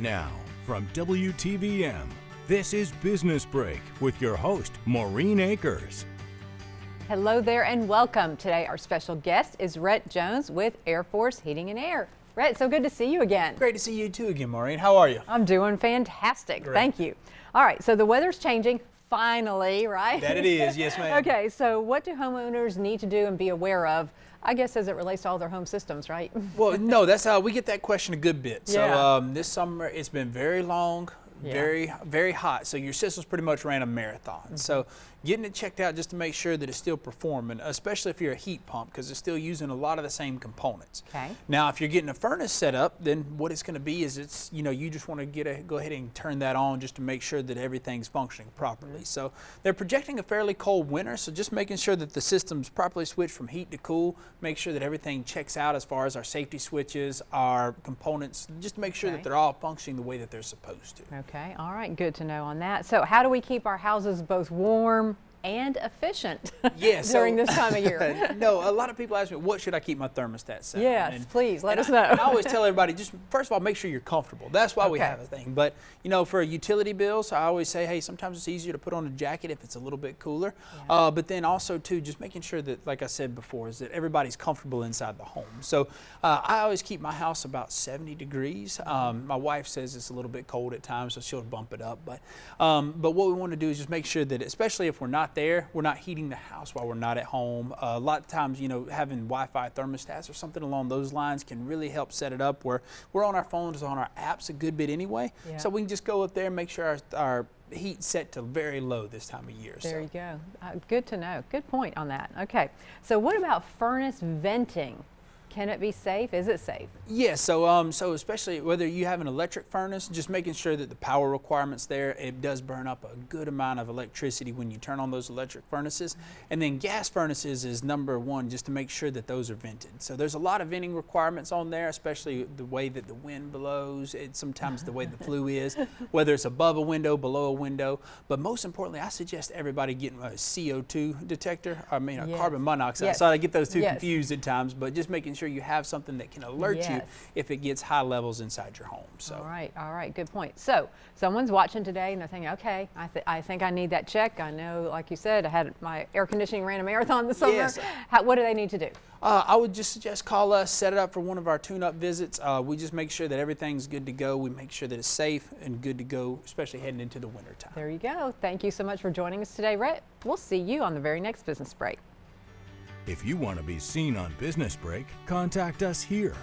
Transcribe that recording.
Now, from WTVM, this is Business Break with your host, Maureen Akers. Hello there and welcome. Today our special guest is Rhett Jones with Air Force Heating and Air. Rhett, so good to see you again. Great to see you too again, Maureen. How are you? I'm doing fantastic. Great. Thank you. All right, so the weather's changing finally, right? That it is, yes ma'am. Okay, so what do homeowners need to do and be aware of, I guess, as it relates to all their home systems, right? Well, no, that's how we get that question a good bit. Yeah. So this summer it's been very long, very hot. So your systems pretty much ran a marathon. Mm-hmm. So getting it checked out just to make sure that it's still performing, especially if you're a heat pump, because it's still using a lot of the same components. Okay. Now, if you're getting a furnace set up, then what it's going to be is it's, you just want to go ahead and turn that on just to make sure that everything's functioning properly. Mm-hmm. So they're projecting a fairly cold winter, so just making sure that the system's properly switched from heat to cool, make sure that everything checks out as far as our safety switches, our components, just to make sure that they're all functioning the way that they're supposed to. Okay, all right, good to know on that. So how do we keep our houses both warm and efficient during this time of year? No, a lot of people ask me, what should I keep my thermostat set? Yes, please let us know. I always tell everybody, just first of all, make sure you're comfortable. That's why we have a thing. But for utility bills, I always say, hey, sometimes it's easier to put on a jacket if it's a little bit cooler. Yeah. But then also too, just making sure that, like I said before, is that everybody's comfortable inside the home. So I always keep my house about 70 degrees. My wife says it's a little bit cold at times, so she'll bump it up. But what we want to do is just make sure that, especially if we're not there, we're not heating the house while we're not at home. A lot of times, having Wi-Fi thermostats or something along those lines can really help set it up where we're on our phones, on our apps a good bit anyway. Yeah. So we can just go up there and make sure our heat's set to very low this time of year. There you go. Good to know. Good point on that. Okay. So what about furnace venting? Can it be safe? Is it safe? Yeah, so especially whether you have an electric furnace, just making sure that the power requirements there, it does burn up a good amount of electricity when you turn on those electric furnaces. And then gas furnaces is number one, just to make sure that those are vented. So there's a lot of venting requirements on there, especially the way that the wind blows, sometimes the way the flue is, whether it's above a window, below a window. But most importantly, I suggest everybody getting a CO2 detector, a carbon monoxide. Yes. So I get those two confused at times, but just making sure you have something that can alert you if it gets high levels inside your home. So. All right, good point. So someone's watching today and they're thinking, okay, I think I need that check. I know, like you said, I had my air conditioning ran a marathon this summer. Yes. What do they need to do? I would just suggest call us, set it up for one of our tune-up visits. We just make sure that everything's good to go. We make sure that it's safe and good to go, especially heading into the winter time. There you go. Thank you so much for joining us today, Rhett. We'll see you on the very next Business Break. If you want to be seen on Business Break, contact us here.